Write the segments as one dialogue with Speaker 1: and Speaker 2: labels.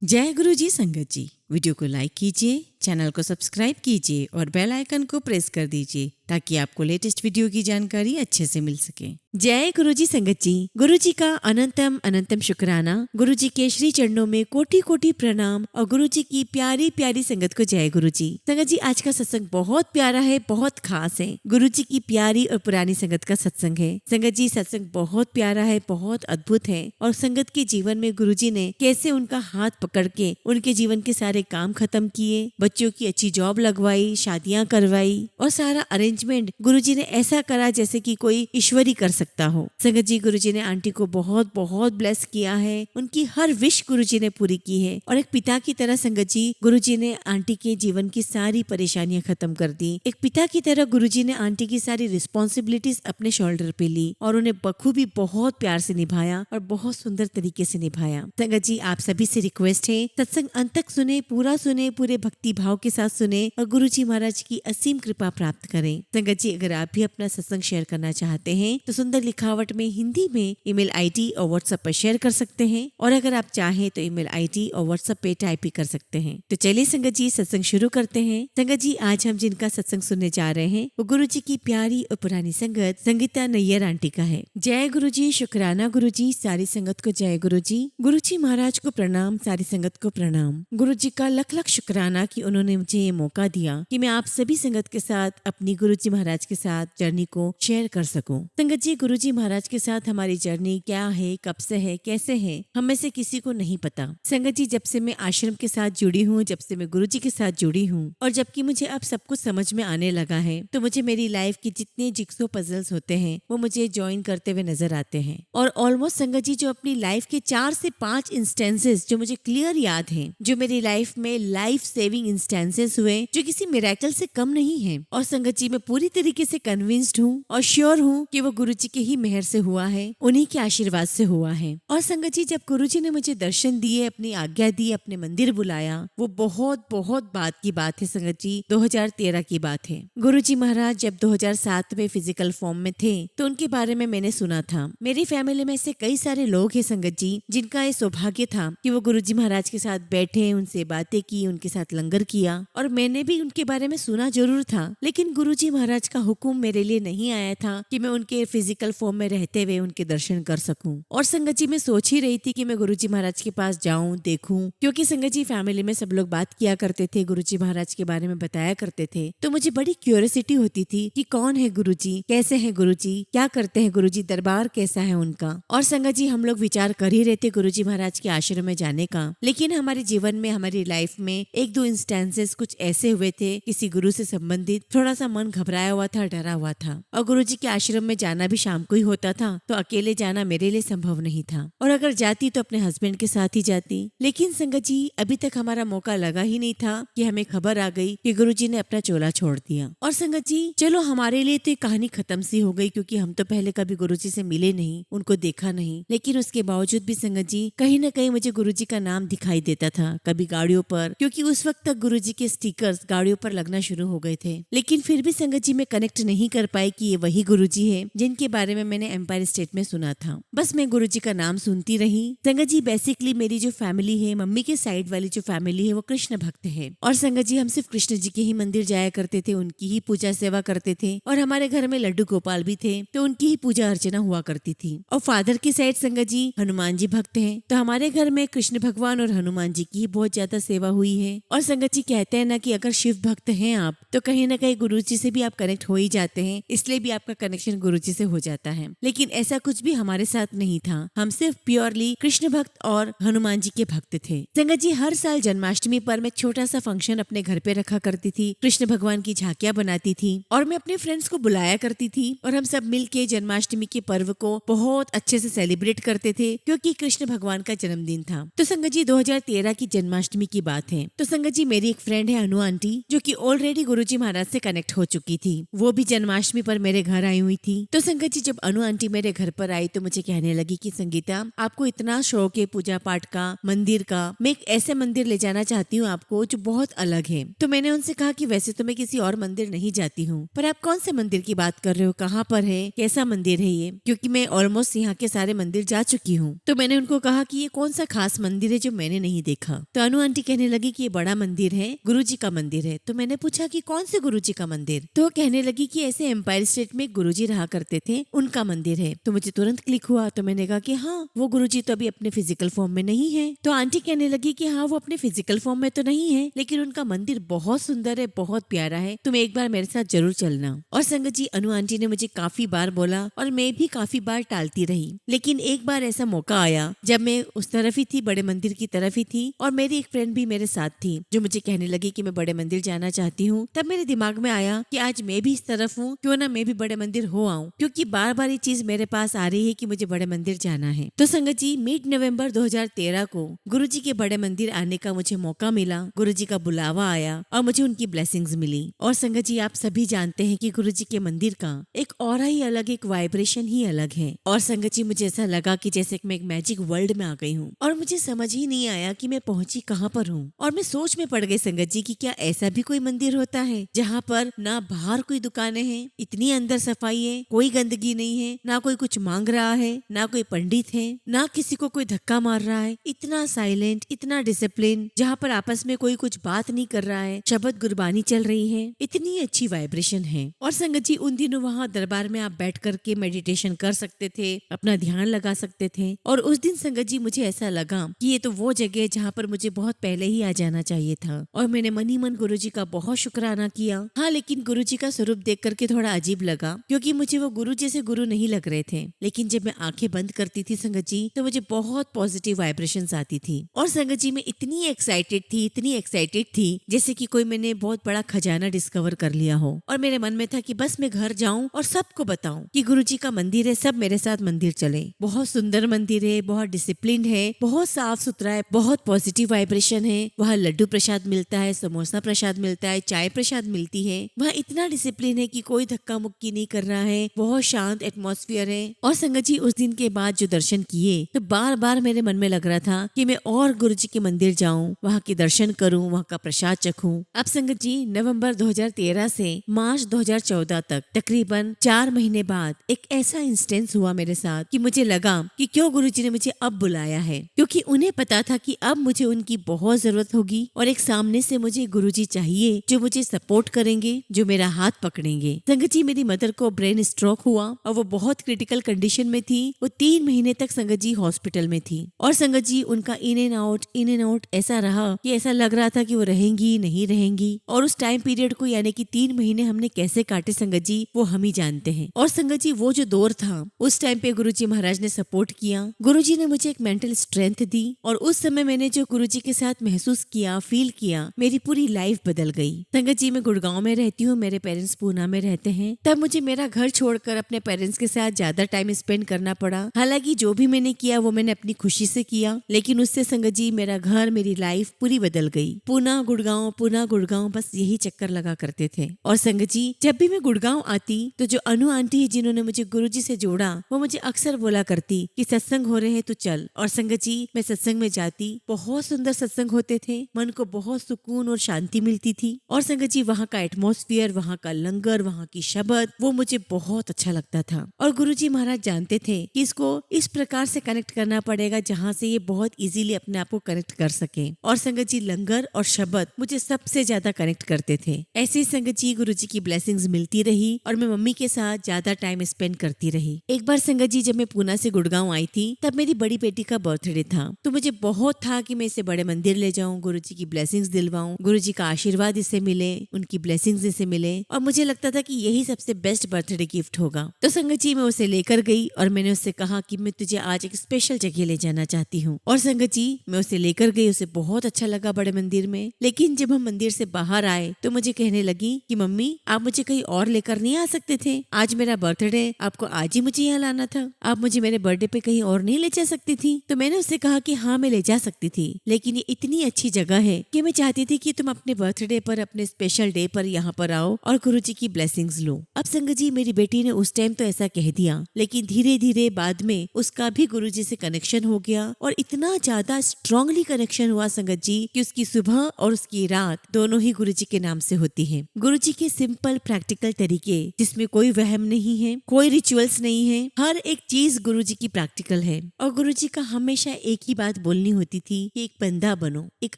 Speaker 1: जय गुरु जी संगत जी। वीडियो को लाइक कीजिए, चैनल को सब्सक्राइब कीजिए और बेल आइकन को प्रेस कर दीजिए ताकि आपको लेटेस्ट वीडियो की जानकारी अच्छे से मिल सके। जय गुरु जी संगत जी। गुरु जी का अनंतम अनंतम शुक्राना। गुरु जी के श्री चरणों में कोटि कोटि प्रणाम और गुरु जी की प्यारी प्यारी संगत को जय गुरु जी। संगत जी, आज का सत्संग बहुत प्यारा है, बहुत खास है। गुरु जी की प्यारी और पुरानी संगत का सत्संग है। संगत जी, सत्संग बहुत प्यारा है, बहुत अद्भुत है और संगत के जीवन में गुरु जी ने कैसे उनका हाथ पकड़ के उनके जीवन के सारे काम खत्म किए, बच्चों की अच्छी जॉब लगवाई, शादियां करवाई और सारा अरेंजमेंट गुरुजी ने ऐसा करा जैसे कि कोई ईश्वर ही कर सकता हो। संगत जी, गुरुजी ने आंटी को बहुत बहुत ब्लेस किया है। उनकी हर विश गुरुजी ने पूरी की है और एक पिता की तरह संगत जी गुरुजी ने आंटी के जीवन की सारी परेशानियां खत्म कर दी। एक पिता की तरह गुरुजी ने आंटी की सारी रिस्पॉन्सिबिलिटीज अपने शोल्डर पे ली और उन्हें बखूबी बहुत प्यार से निभाया और बहुत सुंदर तरीके से निभाया। संगत जी, आप सभी से रिक्वेस्ट है, सत्संग अंत तक सुने, पूरा सुने, पूरे भक्ति भाव के साथ सुने और गुरुजी महाराज की असीम कृपा प्राप्त करें। संगत जी, अगर आप भी अपना सत्संग शेयर करना चाहते हैं तो सुंदर लिखावट में हिंदी में ईमेल आईडी और व्हाट्सएप पर शेयर कर सकते हैं और अगर आप चाहें तो ईमेल आईडी और व्हाट्सएप पे टाइप भी कर सकते हैं। तो चलिए संगत जी, सत्संग शुरू करते हैं। संगत जी, आज हम जिनका सत्संग सुनने जा रहे हैं वो गुरु जी की प्यारी और पुरानी संगत संगीता नैयर आंटी का है। जय गुरु जी, शुक्राना गुरु जी, सारी संगत को जय गुरु जी। गुरु जी महाराज को प्रणाम, सारी संगत को प्रणाम। गुरु जी का लख लख शुक्राना कि उन्होंने मुझे ये मौका दिया कि मैं आप सभी संगत के साथ अपनी गुरु जी महाराज के साथ जर्नी को शेयर कर सकूं। संगत जी, गुरु जी महाराज के साथ हमारी जर्नी क्या है, कब से है, कैसे है, हम में से किसी को नहीं पता। संगत जी, जब से मैं आश्रम के साथ जुड़ी हूँ, जब से मैं गुरु जी के साथ जुड़ी हूँ और जबकि मुझे अब सब कुछ समझ में आने लगा है तो मुझे मेरी लाइफ की जितने जिक्सो पजल्स होते हैं वो मुझे ज्वाइन करते हुए नजर आते हैं और ऑलमोस्ट संगत जी जो अपनी लाइफ के 4 से 5 इंस्टेंसेस जो मुझे क्लियर याद हैं, जो मेरी लाइफ में लाइफ सेविंग इंस्टेंसेस हुए, जो किसी मिरेकल से कम नहीं है। और संगत जी, मैं पूरी तरीके से कन्विंस्ड हूँ और श्योर हूँ कि वो गुरु जी के ही मेहर से हुआ है, उन्हीं के आशीर्वाद से हुआ है। और संगत जी, जब गुरु जी ने मुझे दर्शन दिए, अपनी आज्ञा दी, अपने मंदिर बुलाया, वो बहुत बहुत बात की बात है संगत जी, 2013 की बात है। गुरु जी महाराज जब 2007 में फिजिकल फॉर्म में थे तो उनके बारे में मैंने सुना था। मेरी फैमिली में ऐसे कई सारे लोग हैं संगत जी जिनका ये सौभाग्य था कि वो गुरु जी महाराज के साथ बैठे, उनसे बातें की, उनके साथ लंगर किया और मैंने भी उनके बारे में सुना जरूर था, लेकिन गुरु जी महाराज का हुक्म मेरे लिए नहीं आया था कि मैं उनके फिजिकल फॉर्म में रहते हुए उनके दर्शन कर सकूं। और संगत जी, मैं सोच ही रही थी कि मैं गुरु जी महाराज के पास जाऊं, देखूं, क्योंकि संगत जी फैमिली में सब लोग बात किया करते थे, गुरु जी महाराज के बारे में बताया करते थे, तो मुझे बड़ी क्यूरियोसिटी होती थी कि कौन है गुरु जी, कैसे है गुरु जी, क्या करते हैं गुरु जी, दरबार कैसा है उनका। और संगत जी, हम लोग विचार कर ही रहते गुरु जी महाराज के आश्रम में जाने का, लेकिन हमारे जीवन में, हमारी लाइफ में एक दो इंस्टेंसेस कुछ ऐसे हुए थे, किसी गुरु से संबंधित थोड़ा सा मन घबराया हुआ था, डरा हुआ था और गुरु जी के आश्रम में जाना भी शाम को ही होता था, तो अकेले जाना मेरे लिए संभव नहीं था और अगर जाती तो अपने हस्बैंड के साथ ही जाती। लेकिन संगत जी, अभी तक हमारा मौका लगा ही नहीं था कि हमें खबर आ गई कि गुरु जी ने अपना चोला छोड़ दिया। और संगत जी, चलो हमारे लिए तो कहानी खत्म सी हो गई क्योंकि हम तो पहले कभी गुरु जी से मिले नहीं, उनको देखा नहीं, लेकिन उसके बावजूद भी संगत जी कहीं ना कहीं मुझे गुरु जी का नाम दिखाई देता था, कभी गाड़ियों पर, क्योंकि उस वक्त तक गुरु जी के स्टिकर्स गाड़ियों पर लगना शुरू हो गए थे। लेकिन फिर भी संगत जी मैं कनेक्ट नहीं कर पाई कि ये वही गुरु जी है जिनके बारे में मैंने एम्पायर स्टेट में सुना था। बस मैं गुरु जी का नाम सुनती रही। संगत जी, बेसिकली मेरी जो फैमिली है, मम्मी के साइड वाली जो फैमिली है वो कृष्ण भक्त है और संगत जी हम सिर्फ कृष्ण जी के ही मंदिर जाया करते थे, उनकी ही पूजा सेवा करते थे और हमारे घर में लड्डू गोपाल भी थे तो उनकी ही पूजा अर्चना हुआ करती थी। और फादर की साइड संगत जी हनुमान जी भक्त हैं तो हमारे घर में कृष्ण भगवान और हनुमान जी की बहुत ज्यादा सेवा हुई है। और संगत जी कहते हैं ना कि अगर शिव भक्त हैं आप तो कहीं ना कहीं गुरु जी से भी आप कनेक्ट हो ही जाते हैं, इसलिए भी आपका कनेक्शन गुरु जी से हो जाता है। लेकिन ऐसा कुछ भी हमारे साथ नहीं था, हम सिर्फ प्योरली कृष्ण भक्त और हनुमान जी के भक्त थे। संगत जी, हर साल जन्माष्टमी पर मैं छोटा सा फंक्शन अपने घर पे रखा करती थी, कृष्ण भगवान की झांकियां बनाती थी और मैं अपने फ्रेंड्स को बुलाया करती थी और हम सब मिलके जन्माष्टमी के पर्व को बहुत अच्छे से सेलिब्रेट करते थे क्योंकि कृष्ण भगवान का जन्मदिन था। तो संगत जी 2013 की जन्माष्टमी जन्माष्टमी की बात है। तो संगत जी मेरी एक फ्रेंड है अनु आंटी, जो कि ऑलरेडी गुरुजी महाराज से कनेक्ट हो चुकी थी। वो भी जन्माष्टमी पर मेरे घर आई हुई थी। तो संगत जी जब अनु आंटी मेरे घर पर आई तो मुझे कहने लगी कि संगीता, आपको इतना शौक है पूजा पाठ का, मंदिर का, मैं एक ऐसे मंदिर ले जाना चाहती हूँ आपको जो बहुत अलग है। तो मैंने उनसे कहा कि वैसे तो मैं किसी और मंदिर नहीं जाती हूँ, पर आप कौन से मंदिर की बात कर रहे हो, कहाँ पर है, कैसा मंदिर है ये, क्योंकि मैं ऑलमोस्ट यहाँ के सारे मंदिर जा चुकी हूँ। तो मैंने उनको कहा कि ये कौन सा खास मंदिर है जो मैंने नहीं देखा। तो अनु आंटी कहने लगी कि ये बड़ा मंदिर है, गुरुजी का मंदिर है। तो मैंने पूछा कि कौन से गुरुजी का मंदिर? तो कहने लगी कि ऐसे एम्पायर स्टेट में गुरुजी रहा करते थे, उनका मंदिर है। तो मुझे तुरंत क्लिक हुआ। तो मैंने कहा कि हाँ, वो गुरुजी तो अभी अपने फिजिकल फॉर्म में नहीं है। तो आंटी कहने लगी कि हाँ, वो अपने फिजिकल फॉर्म में तो नहीं है, लेकिन उनका मंदिर बहुत सुंदर है, बहुत प्यारा है, तुम एक बार मेरे साथ जरूर चलना। और संगत जी अनु आंटी ने मुझे काफी बार बोला और मैं भी काफी बार टालती रही, लेकिन एक बार ऐसा मौका आया जब मैं उस तरफ ही थी, बड़े मंदिर की तरफ ही थी, और मेरी एक फ्रेंड भी मेरे साथ थी जो मुझे कहने लगी कि मैं बड़े मंदिर जाना चाहती हूँ। तब मेरे दिमाग में आया कि आज मैं भी इस तरफ हूँ, क्यों ना मैं भी बड़े मंदिर हो आऊँ, क्योंकि बार बार ये चीज मेरे पास आ रही है कि मुझे बड़े मंदिर जाना है। तो संगत जी मिड नवंबर 2013 को गुरुजी के बड़े मंदिर आने का मुझे मौका मिला, गुरुजी का बुलावा आया और मुझे उनकी ब्लेसिंग्स मिली। और संगत जी आप सभी जानते हैं कि गुरुजी के मंदिर का एक ऑरा ही अलग, एक वाइब्रेशन ही अलग है। और संगत जी मुझे ऐसा लगा कि जैसे मैं एक मैजिक वर्ल्ड में आ गई हूँ और मुझे समझ ही नहीं आया कि मैं पहुंची कहाँ पर हूँ। और मैं सोच में पड़ गई संगत जी कि क्या ऐसा भी कोई मंदिर होता है जहाँ पर ना बाहर कोई दुकानें हैं, इतनी अंदर सफाई है, कोई गंदगी नहीं है, ना कोई कुछ मांग रहा है, ना कोई पंडित है, ना किसी को कोई धक्का मार रहा है, इतना साइलेंट, इतना डिसिप्लिन, जहाँ पर आपस में कोई कुछ बात नहीं कर रहा है, शब्द गुरबानी चल रही है, इतनी अच्छी वाइब्रेशन है। और संगत जी उन दिनों वहाँ दरबार में आप बैठ करके मेडिटेशन कर सकते थे, अपना ध्यान लगा सकते थे। और उस दिन संगत जी मुझे ऐसा लगा कि ये तो वो जगह है जहाँ पर मुझे बहुत पहले ही आ जाना चाहिए था। और मैंने मन ही मन गुरुजी का बहुत शुक्राना किया। हाँ, लेकिन गुरुजी का स्वरूप देख करके थोड़ा अजीब लगा, क्योंकि मुझे वो गुरु जैसे गुरु नहीं लग रहे थे। लेकिन जब मैं आंखें बंद करती थी संगत जी, तो मुझे बहुत पॉजिटिव वाइब्रेशंस आती थी। और संगत जी मैं इतनी एक्साइटेड थी जैसे कि कोई मैंने बहुत बड़ा खजाना डिस्कवर कर लिया हो। और मेरे मन में था कि बस मैं घर जाऊं और सबको बताऊं कि गुरुजी का मंदिर है, सब मेरे साथ मंदिर चले। बहुत सुंदर मंदिर है, बहुत डिसिप्लिन है, बहुत साफ सुथरा है, बहुत पॉजिटिव वाइब्रेशन है। वहाँ लड्डू प्रसाद मिलता है, समोसा प्रसाद मिलता है, चाय प्रसाद मिलती है। वहाँ इतना डिसिप्लिन है कि कोई धक्का मुक्की नहीं कर रहा है, बहुत शांत एटमॉस्फेयर है। और संगत जी उस दिन के बाद जो दर्शन किए तो बार बार मेरे मन में लग रहा था कि मैं और गुरुजी के मंदिर जाऊं, वहाँ के दर्शन करूं, वहाँ का प्रसाद चखूं। अब संगत जी नवंबर 2013 से मार्च 2014 तक तकरीबन 4 महीने बाद एक ऐसा इंस्टेंस हुआ मेरे साथ कि मुझे लगा कि क्यों गुरुजी ने मुझे अब बुलाया है, क्योंकि उन्हें पता था कि अब मुझे उनकी बहुत जरूरत होगी और एक सामने से मुझे गुरुजी चाहिए जो मुझे सपोर्ट करेंगे, जो मेरा हाथ पकड़ेंगे। संगत जी मेरी मदर को ब्रेन स्ट्रोक हुआ और वो बहुत क्रिटिकल कंडीशन में थी। वो 3 महीने तक संगत जी हॉस्पिटल में थी। और संगत जी उनका इन एंड आउट ऐसा रहा कि ऐसा लग रहा था कि वो रहेंगी नहीं रहेंगी। और उस टाइम पीरियड को यानी कि 3 महीने हमने कैसे काटे संगत जी वो हम ही जानते हैं। और संगत जी वो जो दौर था उस टाइम पे गुरुजी महाराज ने सपोर्ट किया, गुरुजी ने मुझे एक मेंटल स्ट्रेंथ दी। और उस समय मैंने जो गुरुजी के साथ महसूस किया, फील किया, मेरी पूरी लाइफ बदल गई। संगत जी मैं गुड़गांव में रहती हूँ, मेरे पेरेंट्स पूना में रहते हैं। तब मुझे मेरा घर छोड़कर अपने पेरेंट्स के साथ ज्यादा टाइम स्पेंड करना पड़ा। हालांकि जो भी मैंने किया वो मैंने अपनी खुशी से किया, लेकिन उससे संगत जी मेरा घर, मेरी लाइफ पूरी बदल गई। पूना गुड़गांव बस यही चक्कर लगा करते थे। और संगत जी जब भी मैं गुड़गांव आती तो जो अनु आंटी है जिन्होंने मुझे गुरुजी से जोड़ा, वो मुझे अक्सर बोला करती कि सत्संग हो रहे हैं तो चल। और संगत जी मैं सत्संग में जाती, बहुत सुंदर सत्संग होते थे, मन को बहुत सुकून और शांति मिलती थी। और संगत जी वहाँ का एटमॉस्फेयर, वहाँ का लंगर, वहाँ की शब्द वो मुझे बहुत अच्छा लगता था। और गुरुजी महाराज जानते थे कि इसको इस प्रकार से कनेक्ट करना पड़ेगा जहाँ से ये बहुत इजीली अपने आप को कनेक्ट कर सके। और संगत जी लंगर और शब्द मुझे सबसे ज्यादा कनेक्ट करते थे। ऐसे ही संगत जी गुरुजी की ब्लेसिंग्स मिलती रही और मैं मम्मी के साथ ज्यादा टाइम स्पेंड करती रही। एक बार संगत जी जब मैं पूना से गुड़गांव आई थी तब मेरी बड़ी बेटी का बर्थडे था, तो मुझे बहुत था कि मैं इसे बड़े मंदिर ले जाऊं, गुरुजी की ब्लेसिंग्स दिलवाऊं, गुरुजी का आशीर्वाद इसे मिले, उनकी ब्लेसिंग्स इसे मिले। और मुझे लगता था कि यही सबसे बेस्ट बर्थडे गिफ्ट होगा। तो संगत जी मैं उसे लेकर गई और मैंने उससे कहा कि मैं तुझे आज एक स्पेशल जगह ले जाना चाहती हूँ। और संगत जी मैं उसे लेकर गई, उसे बहुत अच्छा लगा बड़े मंदिर में। लेकिन जब हम मंदिर से बाहर आए तो मुझे कहने लगी कि मम्मी आप मुझे कहीं और लेकर नहीं आ सकते थे, आज मेरा बर्थडे, आपको आज ही मुझे यहाँ लाना था, आप मुझे मेरे बर्थडे पे कहीं और नहीं ले जा सकती थी। तो मैंने उससे कहा कि हाँ मैं ले जा सकती थी, लेकिन ये इतनी अच्छी जगह है कि मैं चाहती थी कि तुम अपने बर्थडे पर, अपने स्पेशल डे पर यहाँ पर आओ और गुरुजी की ब्लेसिंग्स लो। अब संगत जी मेरी बेटी ने उस टाइम तो ऐसा कह दिया, लेकिन धीरे धीरे बाद में उसका भी गुरुजी से कनेक्शन हो गया और इतना ज्यादा स्ट्रांगली कनेक्शन हुआ संगत जी कि उसकी सुबह और उसकी रात दोनों ही गुरुजी के नाम से होती है। गुरुजी के सिंपल प्रैक्टिकल तरीके जिसमें कोई वहम नहीं है, कोई रिचुअल्स नहीं है, हर एक चीज गुरुजी की प्रैक्टिकल है। और गुरुजी का हमेशा एक ही बात बोलनी होती थी कि एक बंदा बनो, एक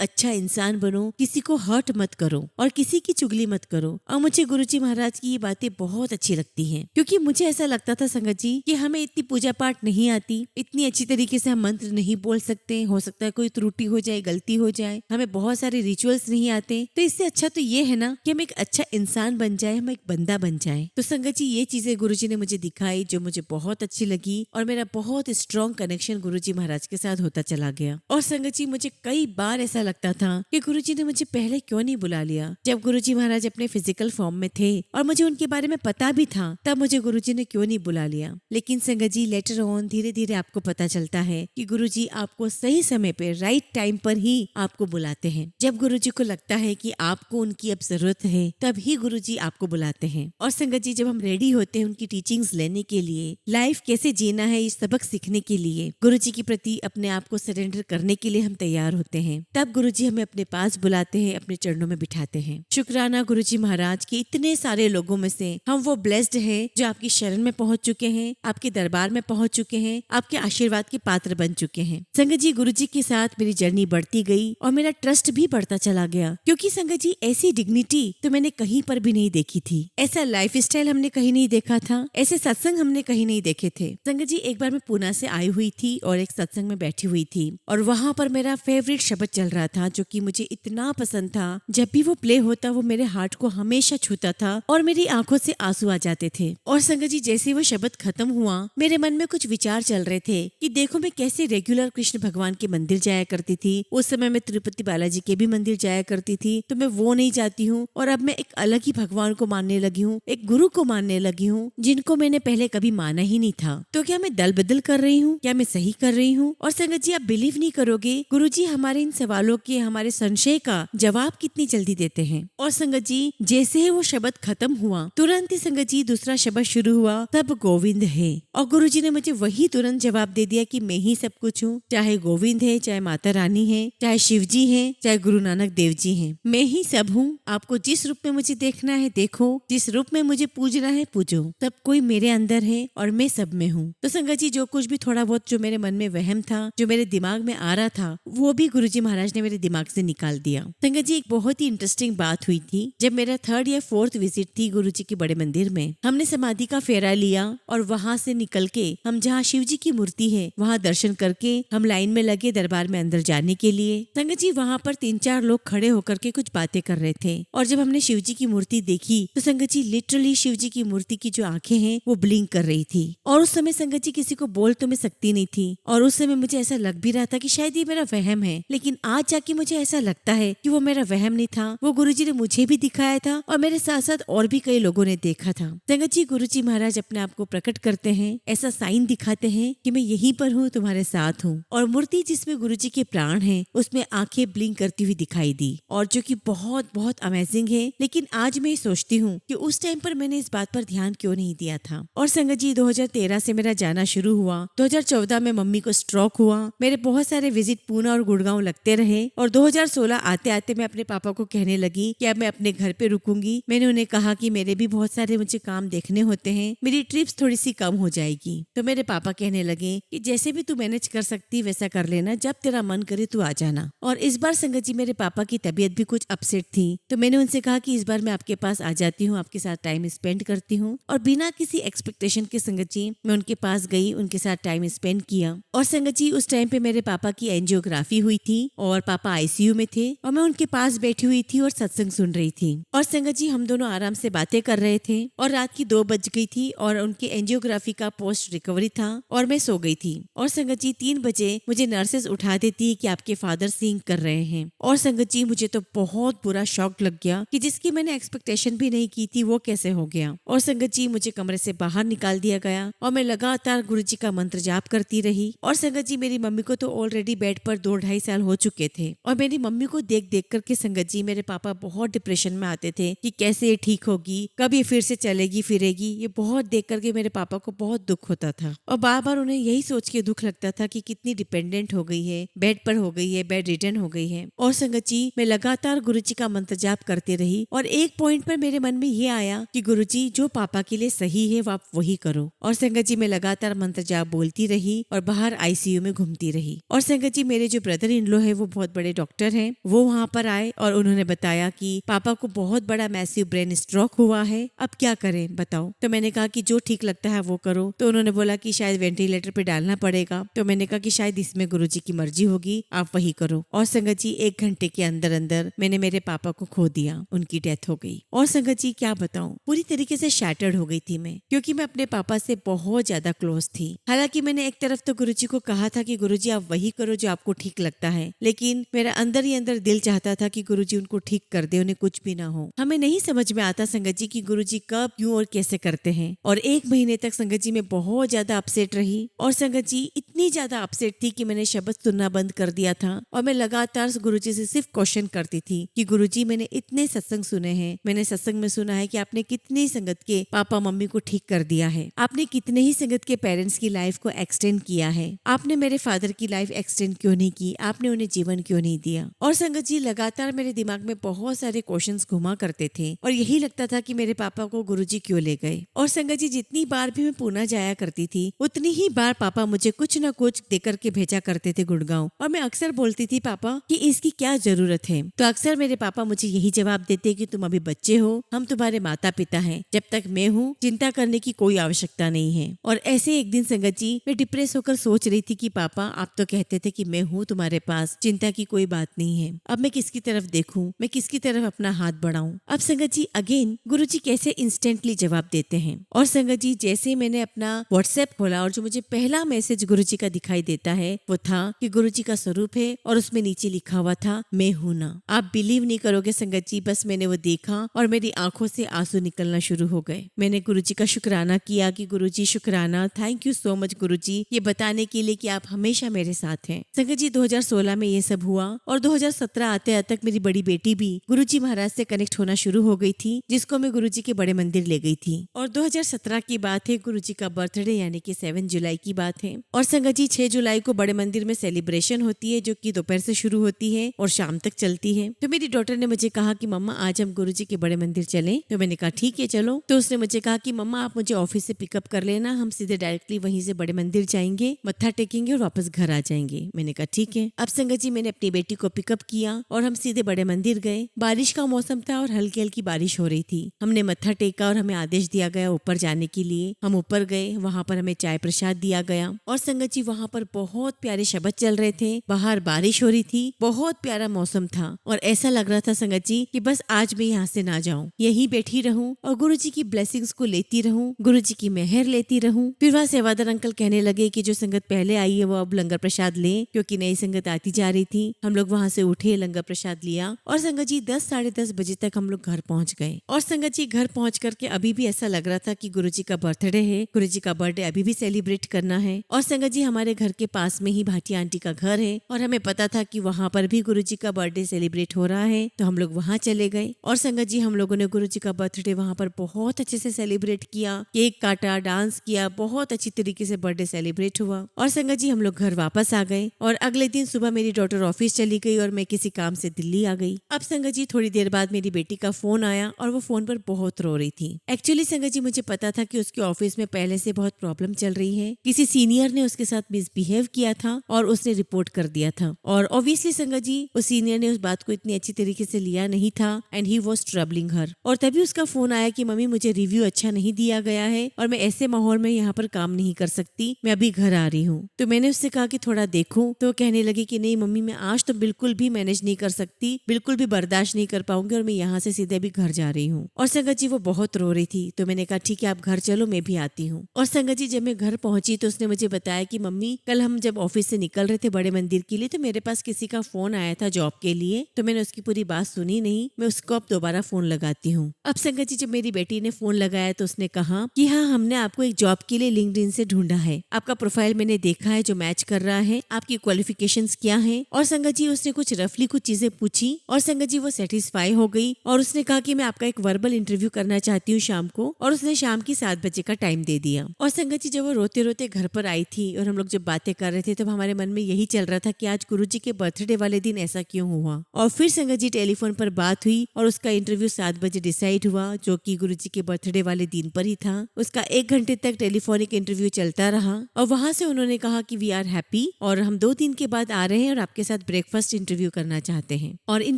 Speaker 1: अच्छा इंसान बनो, किसी को हर्ट मत करो और किसी की चुगली मत करो। और मुझे गुरुजी महाराज की ये बातें बहुत अच्छी लगती हैं, क्योंकि मुझे ऐसा लगता था संगत जी कि हमें इतनी पूजा पाठ नहीं आती, इतनी अच्छी तरीके से हम मंत्र नहीं बोल सकते, हो सकता है कोई त्रुटि हो जाए, गलती हो जाए, हमें बहुत सारे रिचुअल्स नहीं आते, तो इससे अच्छा तो ये है ना कि हम एक अच्छा इंसान बन जाए, हम एक बंदा बन जाए। तो संगत जी ये चीजें गुरुजी ने मुझे दिखाई जो मुझे बहुत अच्छी लगी और मेरा बहुत स्ट्रॉन्ग कनेक्शन गुरुजी महाराज के साथ होता चला गया। और संगत जी मुझे कई बार ऐसा लगता था कि गुरुजी ने मुझे पहले क्यों नहीं बुला लिया, जब गुरुजी महाराज अपने फिजिकल फॉर्म में थे और मुझे उनके बारे में पता भी था, तब मुझे गुरुजी ने क्यों नहीं बुला लिया। लेकिन संगत जी लेटर ऑन धीरे धीरे आपको पता चलता है कि गुरुजी आपको सही समय पे राइट टाइम पर ही आपको बुलाते हैं। जब गुरुजी को लगता है कि आपको उनकी अब जरूरत है, तभी गुरुजी आपको बुलाते हैं। और संगत जी जब हम रेडी होते हैं उनकी टीचिंग्स लेने के लिए, लाइफ कैसे जीना है ये सबक सीखने के लिए, गुरुजी के प्रति अपने आप को सरेंडर करने के लिए हम तैयार होते हैं, तब गुरुजी हमें अपने पास बुलाते हैं, अपने चरणों में बिठाते हैं। शुक्राना गुरुजी महाराज के इतने सारे लोगों में से हम वो ब्लेस्ड हैं जो आपकी शरण में पहुंच चुके हैं, आपके दरबार में पहुंच चुके हैं, आपके आशीर्वाद के पात्र बन चुके हैं। संगत जी गुरुजी के साथ मेरी जर्नी बढ़ती गई और मेरा ट्रस्ट भी बढ़ता चला गया, क्योंकि संगत जी ऐसी डिग्निटी तो मैंने कहीं पर भी नहीं देखी थी, ऐसा लाइफ स्टाइल हमने कहीं नहीं देखा था, ऐसे सत्संग हमने कहीं नहीं देखे थे। संगत जी एक बार मैं पूना से आई हुई थी और एक सत्संग में बैठी हुई थी और वहाँ पर मेरा फेवरेट शब्द चल रहा था जो कि मुझे इतना पसंद था। जब भी वो प्ले होता वो मेरे हार्ट को हमेशा छूता था और मेरी आंखों से आंसू आ जाते थे। और संगत जी जैसे वो शब्द खत्म हुआ, मेरे मन में कुछ विचार चल रहे थे कि देखो मैं कैसे रेगुलर कृष्ण भगवान के मंदिर जाया करती थी, उस समय मैं तिरुपति बालाजी के भी मंदिर जाया करती थी, तो मैं वो नहीं जाती हूँ और अब मैं एक अलग ही भगवान को मानने लगी हूँ, एक गुरु को मानने लगी हूँ जिनको मैंने पहले कभी माना ही नहीं था। तो क्या मैं दल बदल कर रही हूँ, क्या मैं सही कर रही हूँ? और संगत जी आप बिलीव नहीं करोगे, गुरुजी हमारे इन सवालों के, हमारे संशय का जवाब कितनी जल्दी देते हैं। और संगत जी जैसे ही वो शब्द खत्म हुआ, तुरंत ही संगत जी दूसरा शब्द शुरू हुआ, तब गोविंद है। और गुरुजी ने मुझे वही तुरंत जवाब दे दिया कि मैं ही सब कुछ हूँ, चाहे गोविंद है, चाहे माता रानी है, चाहे शिव जी है, चाहे गुरु नानक देव जी हैं, मैं ही सब हूँ। आपको जिस रूप में मुझे देखना है देखो, जिस रूप में मुझे पूजना है पूजो, सब कोई मेरे अंदर है और मैं सब में हूँ। तो संगत जी जो कुछ भी थोड़ा बहुत जो मेरे मन में वहम था, जो मेरे दिमाग में आ रहा था, वो भी गुरुजी महाराज ने मेरे दिमाग से निकाल दिया। संगत जी एक बहुत ही इंटरेस्टिंग बात हुई थी, जब मेरा 3rd या 4th विजिट थी गुरुजी के बड़े मंदिर में, हमने समाधि का फेरा लिया और वहाँ से निकल के हम जहाँ शिव जी की मूर्ति है वहाँ दर्शन करके हम लाइन में लगे दरबार में अंदर जाने के लिए। संगत जी वहाँ पर 3-4 लोग खड़े होकर के कुछ बातें कर रहे थे और जब हमने शिव जी की मूर्ति देखी तो संगत जी लिटरली शिव जी की मूर्ति की जो आंखें हैं वो ब्लिंक कर रही थी। और उस समय संगत जी किसी को बोल तो मैं सकती नहीं थी और उस समय मुझे ऐसा लग भी रहा था कि शायद ये मेरा वहम है, लेकिन आज जाके मुझे ऐसा लगता है कि वो मेरा वहम नहीं था, वो गुरुजी ने मुझे भी दिखाया था और मेरे साथ साथ और भी कई लोगों ने देखा था। संगत जी गुरुजी महाराज अपने आप को प्रकट करते हैं, ऐसा साइन दिखाते हैं कि मैं यहीं पर हूँ, तुम्हारे साथ हूँ। और मूर्ति जिसमें गुरुजी के प्राण हैं उसमें आंखें ब्लिंक करती हुई दिखाई दी और जो कि बहुत बहुत अमेजिंग है। लेकिन आज मैं सोचती हूँ कि उस टाइम पर मैंने इस बात पर ध्यान क्यों नहीं दिया था। और संगत जी 2013 से मेरा जाना शुरू हुआ, 2014 में मम्मी को स्ट्रोक हुआ, मेरे बहुत सारे विजिट पूना और गुड़गांव लगते रहे और 2016 आते आते मैं अपने पापा को कहने लगी कि अब मैं अपने घर पे रुकूंगी। मैंने उन्हें कहा कि मेरे भी बहुत सारे मुझे काम देखने होते हैं, मेरी ट्रिप्स थोड़ी सी कम हो जाएगी। तो मेरे पापा कहने लगे कि जैसे भी तू मैनेज कर सकती वैसा कर लेना, जब तेरा मन करे तू आ जाना। और इस बार संगत जी मेरे पापा की तबीयत भी कुछ अपसेट थी, तो मैंने उनसे कहा कि इस बार मैं आपके पास आ जाती हूँ, आपके साथ टाइम स्पेंड करती हूँ। और बिना किसी एक्सपेक्टेशन के संगत जी मैं उनके पास गई, उनके साथ टाइम स्पेंड किया। और संगत जी उस टाइम पे मेरे पापा की एंजियोग्राफी हुई थी और पापा आईसीयू में थे और मैं उनके पास बैठी हुई थी और सत्संग सुन रही थी। और संगत जी हम दोनों आराम से बातें कर रहे थे और रात की 2 बज गई थी और उनकी एंजियोग्राफी का पोस्ट रिकवरी था और मैं सो गई थी। और संगत जी 3 बजे मुझे नर्सेस उठा देती है कि आपके फादर सिंक कर रहे हैं। और संगत जी मुझे तो बहुत बुरा शॉक लग गया कि जिसकी मैंने एक्सपेक्टेशन भी नहीं की थी वो कैसे हो गया। और संगत जी मुझे कमरे से बाहर निकाल दिया गया और मैं लगातार गुरुजी का मंत्र जाप करती रही। और संगत जी मेरी मम्मी को तो ऑलरेडी बेड पर 2-2.5 साल हो चुके थे। और मेरी मम्मी को देख देख करके संगत जी मेरे पापा बहुत डिप्रेशन में आते थे कि कैसे ये ठीक होगी, कब ये फिर से चलेगी फिरेगी। ये बहुत देख करके मेरे पापा को बहुत दुख होता था और बार बार उन्हें यही सोच के दुख लगता था कि कितनी डिपेंडेंट हो गई है, बेड पर हो गई है, बेड रिडन हो गई है। और संगत जी मैं लगातार गुरुजी का मंत्र जाप करती रही और एक पॉइंट पर मेरे मन में ये आया कि गुरुजी जो पापा के लिए सही है वो आप वही करो। और संगत जी मैं लगातार मंत्र जाप बोलती रही और बाहर आईसीयू में घूमती रही। और संगत जी मेरे जो ब्रदर इन लॉ है वो बहुत बड़े डॉक्टर हैं, वो वहाँ पर आए और उन्होंने बताया कि पापा को बहुत बड़ा मैसिव ब्रेन स्ट्रोक हुआ है, अब क्या करें बताओ। तो मैंने कहा कि जो ठीक लगता है वो करो। तो उन्होंने बोला कि शायद वेंटिलेटर पे डालना पड़ेगा। तो मैंने कहा कि शायद इसमें गुरुजी की मर्जी होगी, आप वही करो। और संगत जी 1 घंटे के अंदर अंदर मैंने मेरे पापा को खो दिया, उनकी डेथ हो गई। और संगत जी क्या बताऊं, पूरी तरीके से शैटर्ड हो गई थी मैं, क्योंकि मैं अपने पापा से बहुत ज्यादा क्लोज थी। हालांकि मैंने एक तरफ तो गुरुजी को कहा था कि गुरुजी आप वही करो जो आपको ठीक लगता है, लेकिन मेरा अंदर ही अंदर दिल चाहता था कि गुरुजी उनको ठीक कर दे, उन्हें कुछ भी ना हो। हमें नहीं समझ में आता संगत जी कि गुरुजी कब, क्यों और कैसे करते हैं। और 1 महीने तक संगत जी मैं बहुत ज्यादा अपसेट रही और संगत जी इतनी ज्यादा अपसेट थी कि मैंने शब्द सुनना बंद कर दिया था। और मैं लगातार गुरुजी से सिर्फ क्वेश्चन करती थी कि गुरुजी मैंने इतने सत्संग सुने हैं, मैंने सत्संग में सुना है कि आपने कितनी संगत के पापा मम्मी को ठीक कर दिया है, आपने कितने ही संगत के पेरेंट्स की लाइफ को एक्सटेंड किया है, आपने मेरे फादर की लाइफ एक्सटेंड क्यों नहीं की, आपने उन्हें जीवन क्यों नहीं दिया। और संगत जी लगातार मेरे दिमाग में बहुत सारे क्वेश्चंस घुमा करते थे और यही लगता था कि मेरे पापा को गुरुजी क्यों ले गए। और संगत जी जितनी बार भी मैं पूना जाया करती थी उतनी ही बार पापा मुझे कुछ न कुछ देकर के भेजा करते थे गुड़गांव। और मैं अक्सर बोलती थी पापा कि इसकी क्या जरूरत है, तो अक्सर मेरे पापा मुझे यही जवाब देते कि तुम अभी बच्चे हो, हम तुम्हारे माता पिता हैं, जब तक मैं हूँ चिंता करने की कोई आवश्यकता नहीं है। और ऐसे एक दिन संगत जी मैं डिप्रेस होकर सोच रही थी कि पापा आप तो कहते थे कि मैं हूँ तुम्हारे पास, चिंता की कोई बात नहीं है, अब मैं किसकी तरफ देखूं, मैं किसकी तरफ अपना हाथ बढ़ाऊं। अब संगत जी अगेन गुरुजी कैसे इंस्टेंटली जवाब देते हैं। और संगत जी जैसे मैंने अपना व्हाट्सएप खोला और जो मुझे पहला मैसेज गुरुजी का दिखाई देता है वो था कि गुरुजी का स्वरूप है और उसमें नीचे लिखा हुआ था मैं हूं ना। आप बिलीव नहीं करोगे संगत जी, बस मैंने वो देखा और मेरी आंखों से आंसू निकलना शुरू हो गए। मैंने गुरुजी का शुक्राना किया कि गुरुजी शुक्राना, थैंक यू सो मच गुरुजी, ये बताने के लिए कि आप हमेशा मेरे साथ हैं। संगत जी 2016 में ये सब हुआ और 2017 आते तक मेरी बड़ी बेटी भी गुरुजी महाराज से कनेक्ट होना शुरू हो गई थी, जिसको मैं गुरुजी के बड़े मंदिर ले गई थी। और 2017 की बात है, गुरुजी का बर्थडे यानी कि 7 जुलाई की बात है। और संगत जी 6 जुलाई को बड़े मंदिर में सेलिब्रेशन होती है जो कि दोपहर से शुरू होती है और शाम तक चलती है। तो मेरी डॉटर ने मुझे कहा कि मम्मा आज हम गुरुजी के बड़े मंदिर चलें। तो मैंने कहा ठीक है चलो। तो उसने मुझे कहा कि मम्मा आप मुझे ऑफिस से पिकअप कर लेना, हम सीधे डायरेक्टली वहीं से बड़े मंदिर जाएंगे, मत्था टेकेंगे और वापस घर आ जाएंगे। मैंने कहा ठीक है। अब संगत जी मैंने अपनी बेटी को पिकअप किया और हम सीधे बड़े मंदिर गए। बारिश का मौसम था और हल्की हल्की बारिश हो रही थी। हमने मत्था टेका और हमें आदेश दिया गया ऊपर जाने के लिए। हम ऊपर गए, वहाँ पर हमें चाय प्रसाद दिया गया और संगत जी वहाँ पर बहुत प्यारे शब्द चल रहे थे, बाहर बारिश हो रही थी, बहुत प्यारा मौसम था और ऐसा लग रहा था संगत जी कि बस आज मैं यहाँ से ना जाऊँ, यहीं बैठी रहूं और गुरुजी की ब्लेसिंग्स को लेती रहूं, गुरुजी की मेहर लेती रहूं। फिर वहाँ सेवादार अंकल कहने लगे कि जो संगत पहले आई है वो अब लंगर प्रसाद ले, क्योंकि नई संगत आती जा रही थी। हम लोग वहाँ से उठे, लंगर प्रसाद लिया और संगत जी 10 साढ़े 10 बजे तक हम लोग घर पहुँच गए। और संगत जी घर पहुँच करके अभी भी ऐसा लग रहा था कि गुरुजी का बर्थडे है, गुरुजी का बर्थडे अभी भी सेलिब्रेट करना है। और संगत जी हमारे घर के पास में ही भाटिया आंटी का घर है और हमें पता था कि वहाँ पर भी गुरुजी का बर्थडे सेलिब्रेट हो रहा है, तो हम लोग वहाँ चले गए। और संगत जी हम लोगों ने गुरुजी का बर्थडे वहाँ पर बहुत अच्छे से सेलिब्रेट किया, केक काटा, डांस किया, बहुत अच्छी तरीके से बर्थडे सेलिब्रेट हुआ। और संगत जी हम लोग घर वापस आ गए और अगले दिन सुबह मेरी डॉटर ऑफिस चली गई और मैं किसी काम से दिल्ली आ गई। अब संगत जी थोड़ी देर बाद मेरी बेटी का फोन आया और वो फोन पर बहुत रो रही थी। एक्चुअली संगत जी मुझे पता था कि उसके ऑफिस में पहले से बहुत प्रॉब्लम चल रही है, किसी सीनियर ने उसके साथ मिसबिहेव किया था और उसने रिपोर्ट कर दिया था। और ऑब्वियसली संगत जी उस सीनियर ने उस बात को इतनी अच्छी तरीके से लिया नहीं था एंड ही वाज ट्रबलिंग हर। और तभी उसका फोन आया कि मम्मी मुझे रिव्यू अच्छा नहीं दिया गया है और मैं ऐसे माहौल में यहाँ पर काम नहीं कर सकती, मैं अभी घर आ रही हूँ। तो मैंने उससे कहा कि थोड़ा देखूं, तो कहने लगी कि नहीं मम्मी मैं आज तो बिल्कुल भी मैनेज नहीं कर सकती, बिल्कुल भी बर्दाश्त नहीं कर पाऊंगी और मैं यहाँ से सीधे भी घर जा रही हूँ। और संगत जी वो बहुत रो रही थी, तो मैंने कहा ठीक है आप घर चलो, मैं भी आती हूँ। और संगत जी जब मैं घर पहुंची तो उसने मुझे बताया कि मम्मी कल हम जब ऑफिस से निकल रहे थे बड़े मंदिर के लिए तो मेरे पास किसी का फोन आया था जॉब के लिए, तो मैंने उसकी पूरी बात सुनी नहीं, मैं उसको अब दोबारा फोन लगाती हूँ। अब संगत जी जब मेरी बेटी ने फोन लगाया तो उसने कहा कि हाँ हमने आपको एक जॉब के लिए लिंक्डइन से ढूंढा है, आपका प्रोफाइल मैंने देखा है जो मैच कर रहा है, आपकी क्वालिफिकेशंस क्या क्या है। और संगत जी उसने कुछ रफली कुछ चीजें पूछी और संगत जी वो सेटिस्फाई हो गई और उसने कहा कि मैं आपका एक वर्बल इंटरव्यू करना चाहती हूँ शाम को, और उसने शाम की 7 बजे का टाइम दे दिया। और संगत जी जब वो रोते रोते घर पर आई थी और हम लोग जब बातें कर रहे थे तब हमारे मन में यही चल रहा था कि आज गुरुजी के बर्थडे वाले दिन ऐसा क्यों हुआ। और फिर संगत जी टेलीफोन पर बात हुई और उसका इंटरव्यू 7 बजे डिसाइड हुआ, जो कि गुरुजी के बर्थडे वाले दिन पर ही था। उसका 1 घंटे तक टेलीफोनिक इंटरव्यू चलता रहा और वहां से उन्होंने कहा कि वी आर हैप्पी और हम 2 दिन के बाद आ रहे हैं और आपके साथ ब्रेकफास्ट इंटरव्यू करना चाहते हैं। और इन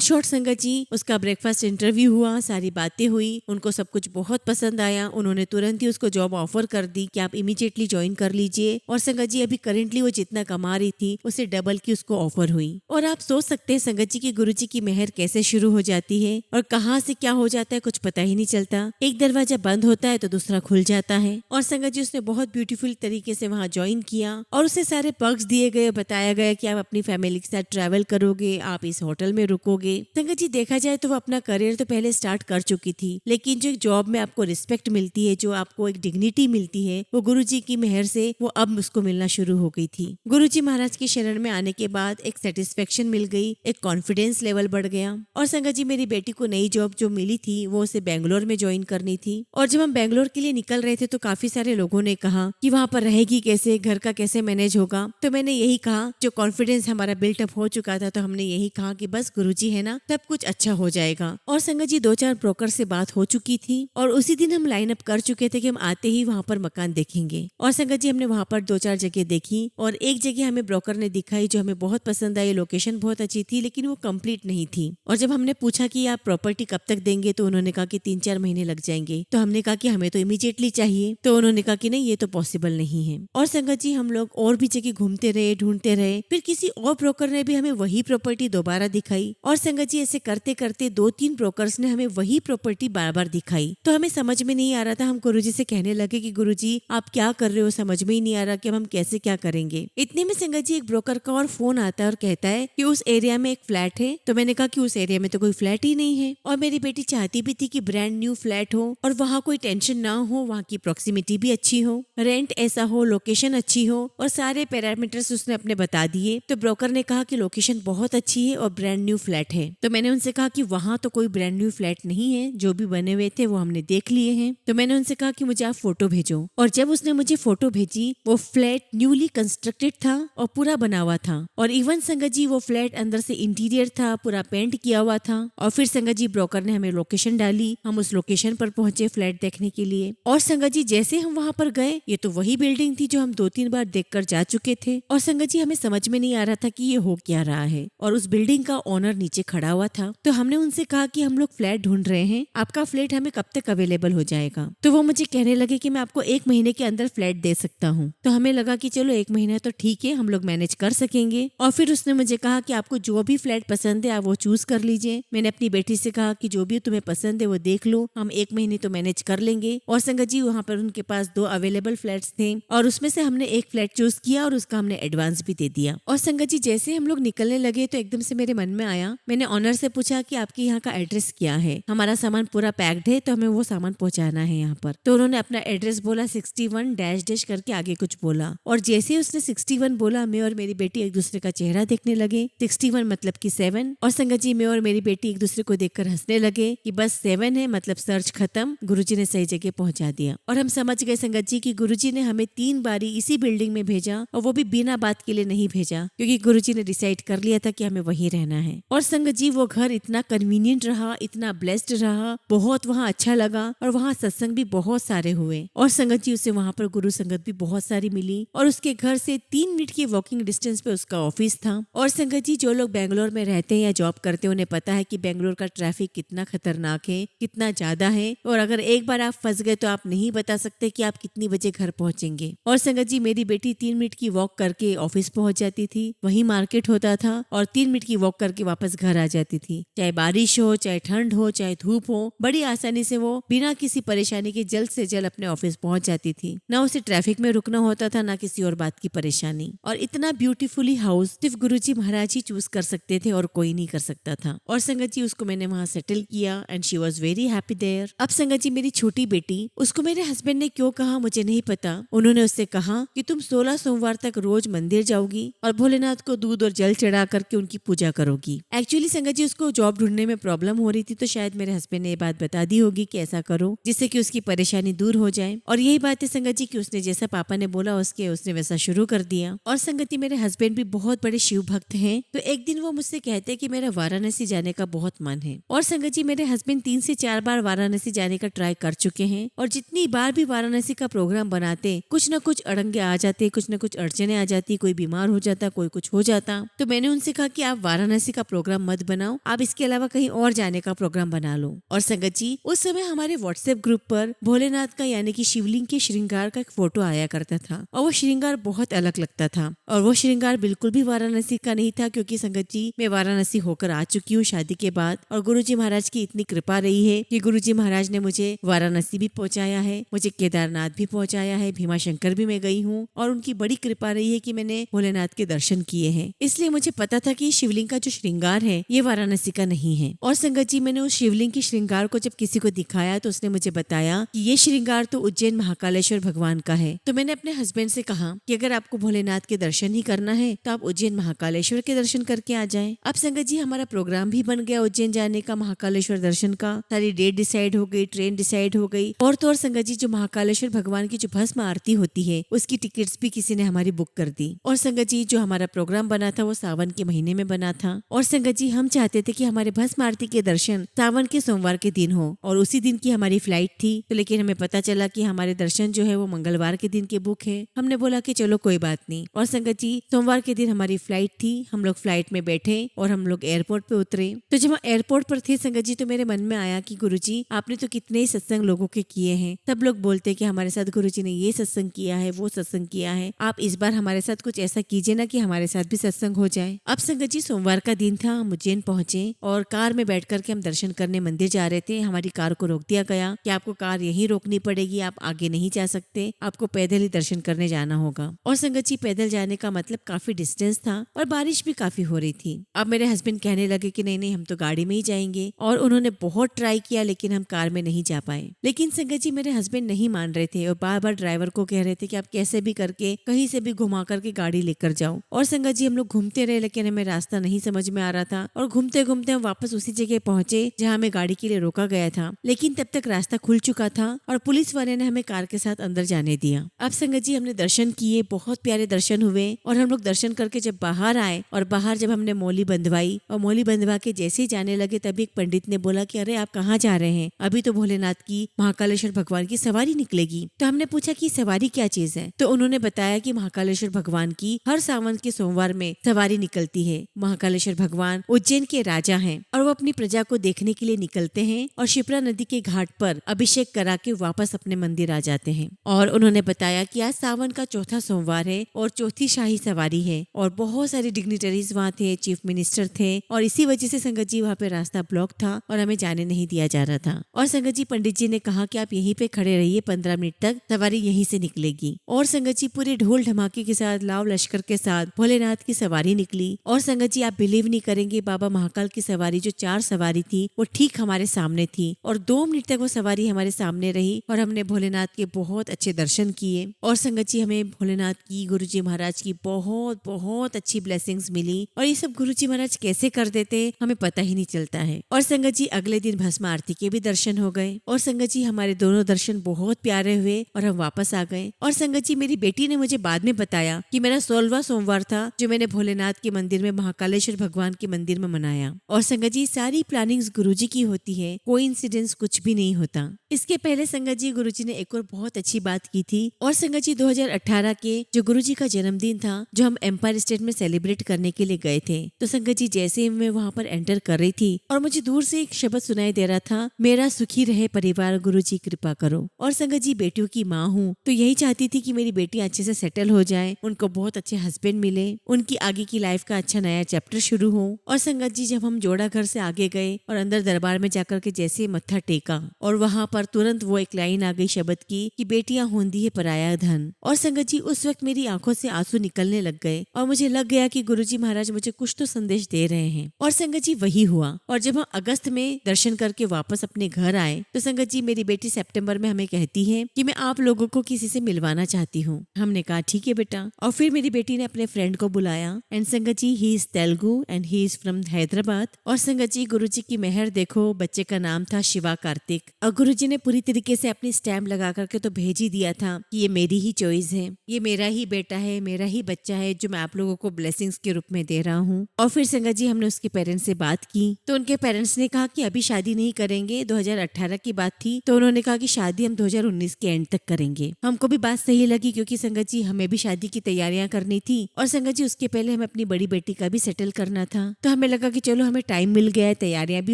Speaker 1: शॉर्ट संगत जी उसका ब्रेकफास्ट इंटरव्यू हुआ, सारी बातें हुई, उनको सब कुछ बहुत पसंद आया। उन्होंने तुरंत ही उसको जॉब ऑफर कर दी कि आप इमीडिएटली ज्वाइन कर लीजिए। और संगत जी अभी करेंटली वो जितना कमा रही थी उसे डबल की उसको ऑफर हुई। और आप सोच सकते हैं संगत जी की गुरुजी की मेहर कैसे शुरू हो जाती है और कहाँ से क्या हो जाता है कुछ पता ही नहीं चलता। एक दरवाजा बंद होता है तो दूसरा खुल जाता है। और संगत जी उसने बहुत ब्यूटीफुल तरीके से वहाँ ज्वाइन किया और उसे सारे पर्क्स दिए गए, बताया गया कि आप अपनी फैमिली के साथ ट्रैवल करोगे, आप इस होटल में रुकोगे। संगत जी देखा जाए तो वो अपना करियर तो पहले स्टार्ट कर चुकी थी, लेकिन जो एक जॉब में आपको रिस्पेक्ट मिलती है, जो आपको एक डिग्निटी मिलती है, वो गुरुजी की मेहर से वो अब उसको मिलना शुरू हो गई थी। गुरुजी महाराज की शरण में आने के बाद एक सेटिस्फेक्शन मिल गई, एक कॉन्फिडेंस लेवल बढ़ गया। और संगत जी मेरी बेटी को नई जॉब जो मिली थी वो उसे बेंगलोर में ज्वाइन करनी थी। और जब हम बेंगलोर के लिए निकल रहे थे तो काफी सारे लोगों ने कहा कि वहाँ पर रहेगी कैसे, घर का कैसे मैनेज होगा। तो मैंने यही कहा, जो कॉन्फिडेंस हमारा बिल्टअप हो चुका था, तो हमने यही कहा कि बस गुरुजी है ना, सब कुछ अच्छा हो जाएगा। और संगत जी 2-4 ब्रोकर से बात हो चुकी थी और उसी दिन हम लाइन अप कर चुके थे कि हम आते ही वहाँ पर मकान देखेंगे। और संगत जी हमने वहाँ पर 2-4 जगह देखी और एक जगह हमें ब्रोकर ने दिखाई जो हमें बहुत पसंद आई। लोकेशन बहुत अच्छी थी लेकिन वो कंप्लीट नहीं थी। और जब हमने पूछा कि आप प्रॉपर्टी कब तक देंगे तो उन्होंने कहा कि 3-4 महीने लग जाएंगे। तो हमने कहा कि हमें तो इमीडिएटली चाहिए। तो उन्होंने कहा कि नहीं, ये तो पॉसिबल नहीं है। और संगत जी हम लोग और भी जगह घूमते रहे, ढूंढते रहे, फिर किसी और ब्रोकर ने भी हमें वही प्रॉपर्टी दोबारा दिखाई। और संगत जी ऐसे करते करते 2-3 ब्रोकर्स ने हमें वही प्रॉपर्टी बार बार दिखाई। तो हमें समझ में नहीं आ रहा था। हम गुरुजी से कहने लगे कि गुरुजी आप क्या कर रहे हो, समझ में ही नहीं आ रहा कि हम कैसे क्या करेंगे। इतने में संगत जी एक ब्रोकर का और फोन आता है और कहता है कि उस एरिया में एक फ्लैट है। तो मैंने कहा कि उस एरिया में तो कोई फ्लैट ही नहीं है। और मेरी बेटी चाहती भी थी कि ब्रांड न्यू फ्लैट हो और वहाँ कोई टेंशन ना हो, वहाँ की प्रॉक्सिमिटी भी अच्छी हो, रेंट ऐसा हो, लोकेशन अच्छी हो, और सारे पैरामीटर्स उसने अपने बता दिए। तो ब्रोकर ने कहा कि लोकेशन बहुत अच्छी है और ब्रांड न्यू फ्लैट है। तो मैंने उनसे कहा कि वहाँ तो कोई ब्रांड न्यू फ्लैट नहीं है, जो भी बने हुए थे वो हमने देख लिए हैं। तो मैंने उनसे कहा कि मुझे आप फोटो भेजो। और जब उसने मुझे फोटो भेजी, वो फ्लैट न्यूली कंस्ट्रक्टेड था और पूरा बना हुआ था। और इवन संगत जी वो फ्लैट अंदर से इंटीरियर था, पूरा पेंट किया हुआ था। और फिर संगत जी ब्रोकर ने हमें लोकेशन डाली, हम उस लोकेशन पर पहुंचे फ्लैट देखने के लिए। और संगत जी जैसे हम वहाँ पर गए, ये तो वही बिल्डिंग थी जो हम 2-3 बार देखकर जा चुके थे। और संगत जी हमें समझ में नहीं आ रहा था कि ये हो क्या रहा है। और उस बिल्डिंग का ओनर नीचे खड़ा हुआ था। तो हमने उनसे कहा कि हम लोग फ्लैट ढूंढ रहे हैं, आपका फ्लैट हमें कब तक अवेलेबल हो जाएगा। तो वो मुझे कहने लगे कि मैं आपको 1 महीने के अंदर फ्लैट दे सकता हूँ। तो हमें लगा कि चलो 1 महीना तो ठीक है, हम लोग मैनेज कर सकेंगे। और फिर उसने मुझे कहा कि आपको जो भी फ्लैट पसंद है आप वो चूज कर लीजिए। मैंने अपनी बेटी से कहा कि जो भी तुम्हें पसंद है वो देख लो, हम 1 महीने तो मैनेज कर लेंगे। और संगत जी वहाँ पर उनके पास 2 अवेलेबल फ्लैट्स थे और उसमें से हमने एक फ्लैट चूज किया और उसका हमने एडवांस भी दे दिया। और संगत जी जैसे हम लोग निकलने लगे तो एकदम से मेरे मन में आया, मैंने ऑनर से पूछा कि आपके यहाँ का एड्रेस क्या है, हमारा सामान पूरा पैक्ड है तो हमें वो सामान पहुँचाना है यहाँ पर। तो उन्होंने अपना एड्रेस बोला, 61 डैश डैश करके आगे कुछ बोला। और जैसे ही उसने 61 बोला, मैं और मेरी बेटी एक दूसरे का चेहरा देखने लगे। 61 मतलब कि 7। और संगत जी मैं और मेरी बेटी एक दूसरे को देखकर हंसने लगे कि बस 7 है मतलब सर्च खत्म, गुरुजी ने सही जगह पहुंचा दिया। और हम समझ गए संगत जी कि गुरुजी ने हमें 3 बारी इसी बिल्डिंग में भेजा, और वो भी बिना बात के लिए नहीं भेजा, क्योंकि गुरुजी ने डिसाइड कर लिया था कि हमें वहीं रहना है। और संगत जी वो घर इतना कन्वीनियंट रहा, इतना ब्लेस्ड रहा, बहुत वहाँ अच्छा लगा। और वहाँ सत्संग भी बहुत सारे हुए। और संगत जी उसे वहाँ पर गुरु संगत भी बहुत सारी मिली। और उसके घर से 3 मिनट की वॉकिंग डिस्टेंस पे उसका ऑफिस था। और संगत जी जो लोग बेंगलोर में रहते हैं या जॉब करते हैं उन्हें पता है कि बेंगलोर का ट्रैफिक कितना खतरनाक है, कितना ज्यादा है। और अगर एक बार आप फंस गए तो आप नहीं बता सकते कि आप कितनी बजे घर पहुंचेंगे। और संगत जी मेरी बेटी 3 मिनट की वॉक करके ऑफिस पहुंच जाती थी, वहीं मार्केट होता था, और 3 मिनट की वॉक करके वापस घर आ जाती थी। चाहे बारिश हो, चाहे ठंड हो, चाहे धूप हो, बड़ी आसानी से वो बिना किसी परेशानी के जल्द से जल्द अपने ऑफिस पहुंच जाती थी। ना उसे ट्रैफिक में रुकना होता था, ना किसी और बात की परेशानी। और इतना ब्यूटीफुली हाउस सिर्फ गुरुजी महाराज ही चूज कर सकते थे और कोई नहीं कर सकता था। और संगत जी उसको मैंने वहाँ सेटल किया and she was very happy there. अब संगत जी मेरी छोटी बेटी, उसको मेरे हस्बैंड ने क्यों कहा मुझे नहीं पता, उन्होंने उससे कहा कि तुम 16 सोमवार तक रोज मंदिर जाओगी और भोलेनाथ को दूध और जल चढ़ा करके उनकी पूजा करोगी। एक्चुअली संगत जी उसको जॉब ढूंढने में प्रॉब्लम हो रही थी, तो शायद मेरे हस्बैंड ने ये बात बता दी होगी कि ऐसा करो जिससे कि उसकी परेशानी दूर हो जाए। और यही बात है संगत जी कि उसने जैसा पापा ने बोला उसने वैसा शुरू कर दिया। और संगत जी मेरे हस्बैंड भी बहुत बड़े शिव भक्त हैं, तो एक दिन वो मुझसे कहते हैं कि मेरा वाराणसी जाने का बहुत मन है। और संगत जी मेरे हस्बैंड 3 से 4 बार वाराणसी जाने का ट्राई कर चुके हैं, और जितनी बार भी वाराणसी का प्रोग्राम बनाते कुछ न कुछ अड़ंगे आ जाते, कुछ न कुछ अड़चने आ जाती, कोई बीमार हो जाता, कोई कुछ हो जाता। तो मैंने उनसे कहा कि आप वाराणसी का प्रोग्राम मत बनाओ, आप इसके अलावा कहीं और जाने का प्रोग्राम बना लो। और संगत जी उस समय हमारे व्हाट्सएप ग्रुप पर भोलेनाथ का यानी कि शिवलिंग के श्रृंगार का एक फोटो आया करता था, और वो श्रृंगार बहुत अलग लगता था। और वो श्रृंगार बिल्कुल भी वाराणसी का नहीं था, क्योंकि संगत जी मैं वाराणसी होकर आ चुकी हूँ शादी के बाद, और गुरुजी महाराज की इतनी कृपा रही है कि गुरुजी महाराज ने मुझे वाराणसी भी पहुंचाया है, मुझे केदारनाथ भी पहुंचाया है, भीमा शंकर भी मैं गई हूँ, और उनकी बड़ी कृपा रही है कि मैंने भोलेनाथ के दर्शन किए हैं। इसलिए मुझे पता था कि शिवलिंग का जो श्रृंगार है ये वाराणसी का नहीं है। और संगत जी मैंने उस शिवलिंग के श्रृंगार को जब किसी को दिखाया तो उसने मुझे बताया कि ये श्रृंगार तो उज्जैन महाकालेश्वर भगवान का है। तो मैंने अपने हस्बैंड से कहा कि अगर आपको भोलेनाथ के दर्शन ही करना है तो आप उज्जैन महाकालेश्वर के दर्शन करके आ जाएं। अब संगत जी हमारा प्रोग्राम भी बन गया उज्जैन जाने का, महाकालेश्वर दर्शन का। सारी डेट डिसाइड हो गई, ट्रेन डिसाइड हो गई, और तो और संगत जी जो महाकालेश्वर भगवान की जो भस्म आरती होती है उसकी टिकट्स भी किसी ने हमारी बुक कर दी। और संगत जी जो हमारा प्रोग्राम बना था वो सावन के महीने में बना था, और संगत जी हम चाहते थे कि हमारे भस्म आरती के दर्शन सावन के सोमवार के दिन हो, और उसी दिन की हमारी फ्लाइट थी। तो लेकिन हमें पता चला कि हमारे दर्शन जो है वो मंगलवार के दिन के बुक है। हमने बोला कि चलो कोई बात नहीं। और संगत जी सोमवार के दिन हमारी फ्लाइट थी, हम लोग फ्लाइट में बैठे और हम लोग एयरपोर्ट पे उतरे। तो जब हम एयरपोर्ट पर थे संगत जी तो मेरे मन में आया कि गुरुजी आपने तो कितने ही सत्संग लोगों के किए हैं, सब लोग बोलते कि हमारे साथ गुरुजी ने ये सत्संग किया है, वो सत्संग किया है, आप इस बार हमारे साथ कुछ ऐसा कीजिए ना कि हमारे साथ भी सत्संग हो जाए। अब संगत जी सोमवार का दिन था, हम उज्जैन पहुंचे और कार में बैठ करके हम दर्शन करने मंदिर जा रहे थे। हमारी कार को रोक दिया गया कि आपको कार यहीं रोकनी पड़ेगी, आप आगे नहीं जा सकते, आपको पैदल ही दर्शन करने जाना होगा। और संगत जी पैदल जाने का मतलब काफी डिस्टेंस था और बारिश भी काफी हो रही थी। अब मेरे हस्बैंड कहने लगे कि नहीं नहीं हम तो गाड़ी में ही जाएंगे, और उन्होंने बहुत ट्राई किया लेकिन हम कार में नहीं जा पाए। लेकिन संगत जी मेरे हस्बैंड नहीं मान रहे थे और बार बार ड्राइवर को कह रहे थे कि आप कैसे भी करके कहीं से भी घुमा करके गाड़ी लेकर जाओ। और संगत जी हम लोग घूमते रहे लेकिन हमें रास्ता नहीं समझ में आ रहा था, और घूमते घूमते हम वापस उसी जगह पहुंचे जहाँ हमें गाड़ी के लिए रोका गया था। लेकिन तब तक रास्ता खुल चुका था और पुलिस वाले ने हमें कार के साथ अंदर जाने दिया। अब संगत जी हमने दर्शन किए, बहुत प्यारे दर्शन हुए, और हम लोग दर्शन करके जब बाहर आए और बाहर जब हमने मौली बंधवाई और मौली बंधवा के जैसे ही जाने लगे तभी एक पंडित ने बोला कि अरे आप कहाँ जा रहे हैं, अभी तो भोलेनाथ की महाकालेश्वर भगवान की सवारी निकलेगी। तो हमने पूछा कि सवारी क्या चीज है, तो उन्होंने बताया कि महाकालेश्वर भगवान की हर सावन के सोमवार में सवारी निकलती है। महाकालेश्वर भगवान उज्जैन के राजा हैं और वो अपनी प्रजा को देखने के लिए निकलते हैं और शिप्रा नदी के घाट पर अभिषेक करा के वापस अपने मंदिर आ जाते हैं। और उन्होंने बताया कि आज सावन का चौथा सोमवार है और चौथी शाही सवारी है, और बहुत सारे डिग्निटरीज वहाँ थे, चीफ मिनिस्टर थे, और इसी वजह से संगत जी वहाँ पे रास्ता ब्लॉक था और हमें जाने नहीं दिया जा रहा था। और संगत जी पंडित जी ने कहा कि आप यहीं पे खड़े रहिए, 15 मिनट तक सवारी यहीं से निकलेगी। और संगत जी पूरे ढोल धमाके के साथ, लाव लश्कर के साथ भोलेनाथ की सवारी निकली। और संगत जी आप बिलीव नहीं करेंगे, बाबा महाकाल की सवारी जो 4 सवारी थी वो ठीक हमारे सामने थी, और 2 मिनट तक वो सवारी हमारे सामने रही और हमने भोलेनाथ के बहुत अच्छे दर्शन किए। और संगत जी हमें भोलेनाथ की, गुरुजी महाराज की बहुत बहुत अच्छी ब्लेसिंग्स मिली, और ये सब गुरुजी महाराज कैसे कर देते हमें पता ही नहीं चलता है। और संगत जी अगले दिन भस्म आरती के भी दर्शन हो गए, और संगत जी हमारे दोनों दर्शन बहुत प्यारे हुए और हम वापस आ गए। और संगत जी मेरी बेटी ने मुझे बाद में बताया कि मेरा 16वां सोमवार था जो मैंने भोलेनाथ के मंदिर में, महाकालेश्वर भगवान के मंदिर में मनाया। और संगत जी सारी प्लानिंग्स गुरुजी की होती है, कोई इंसिडेंस कुछ भी नहीं होता। इसके पहले संगत जी गुरुजी ने एक और बहुत अच्छी बात की थी। और संगत जी 2018 के जो गुरुजी का जन्मदिन था जो हम एम्पायर स्टेट में सेलिब्रेट करने के लिए गए थे, तो संगत जी जैसे ही मैं वहाँ पर एंटर कर रही थी और मुझे दूर से एक शब्द सुनाई दे रहा था, मेरा सुखी रहे परिवार, गुरुजी कृपा करो। और संगत जी बेटियों की माँ हूँ तो यही चाहती थी कि मेरी बेटी अच्छे से सेटल हो जाए, उनको बहुत अच्छे हस्बैंड मिले, उनकी आगे की लाइफ का अच्छा नया चैप्टर शुरू हो। और संगत जी जब हम जोड़ा घर से आगे गए और अंदर दरबार में जाकर के जैसे मत्था टेका और वहाँ पर तुरंत वो एक लाइन आ गई शब्द की कि बेटियां होंदी है पराया धन। और संगत जी उस वक्त मेरी आंखों से आंसू निकलने लग गए और मुझे लग गया कि गुरुजी महाराज मुझे कुछ तो संदेश दे रहे हैं। और संगत जी वही हुआ। और जब हम अगस्त में दर्शन करके वापस अपने घर आए तो संगत जी मेरी बेटी सितंबर में हमें कहती है कि मैं आप लोगों को किसी से मिलवाना चाहती हूँ। हमने कहा ठीक है बेटा। और फिर मेरी बेटी ने अपने फ्रेंड को बुलाया and Sangat ji he is Telugu and he is from Hyderabad. और संगत जी गुरुजी की मेहर देखो, बच्चे का नाम था शिवा कार्तिक और गुरुजी ने पूरी तरीके से अपनी स्टैम्प लगा करके तो भेज ही दिया था कि ये मेरी ही चॉइस है, ये मेरा ही बेटा है, मेरा ही बच्चा है जो मैं आप लोगों को ब्लेसिंग्स के रूप में दे रहा हूँ। और फिर संगत जी हमने उसके पेरेंट्स से बात की तो उनके पेरेंट्स ने कहा कि अभी शादी नहीं करेंगे, 2018 की बात थी तो उन्होंने कहा कि शादी हम 2019 के एंड तक करेंगे। हमको भी बात सही लगी क्योंकि संगत जी हमें भी शादी की तैयारियां करनी थी और संगत जी उसके पहले हमें अपनी बड़ी बेटी का भी सेटल करना था। तो हमें लगा कि चलो हमें टाइम मिल गया है, तैयारियां भी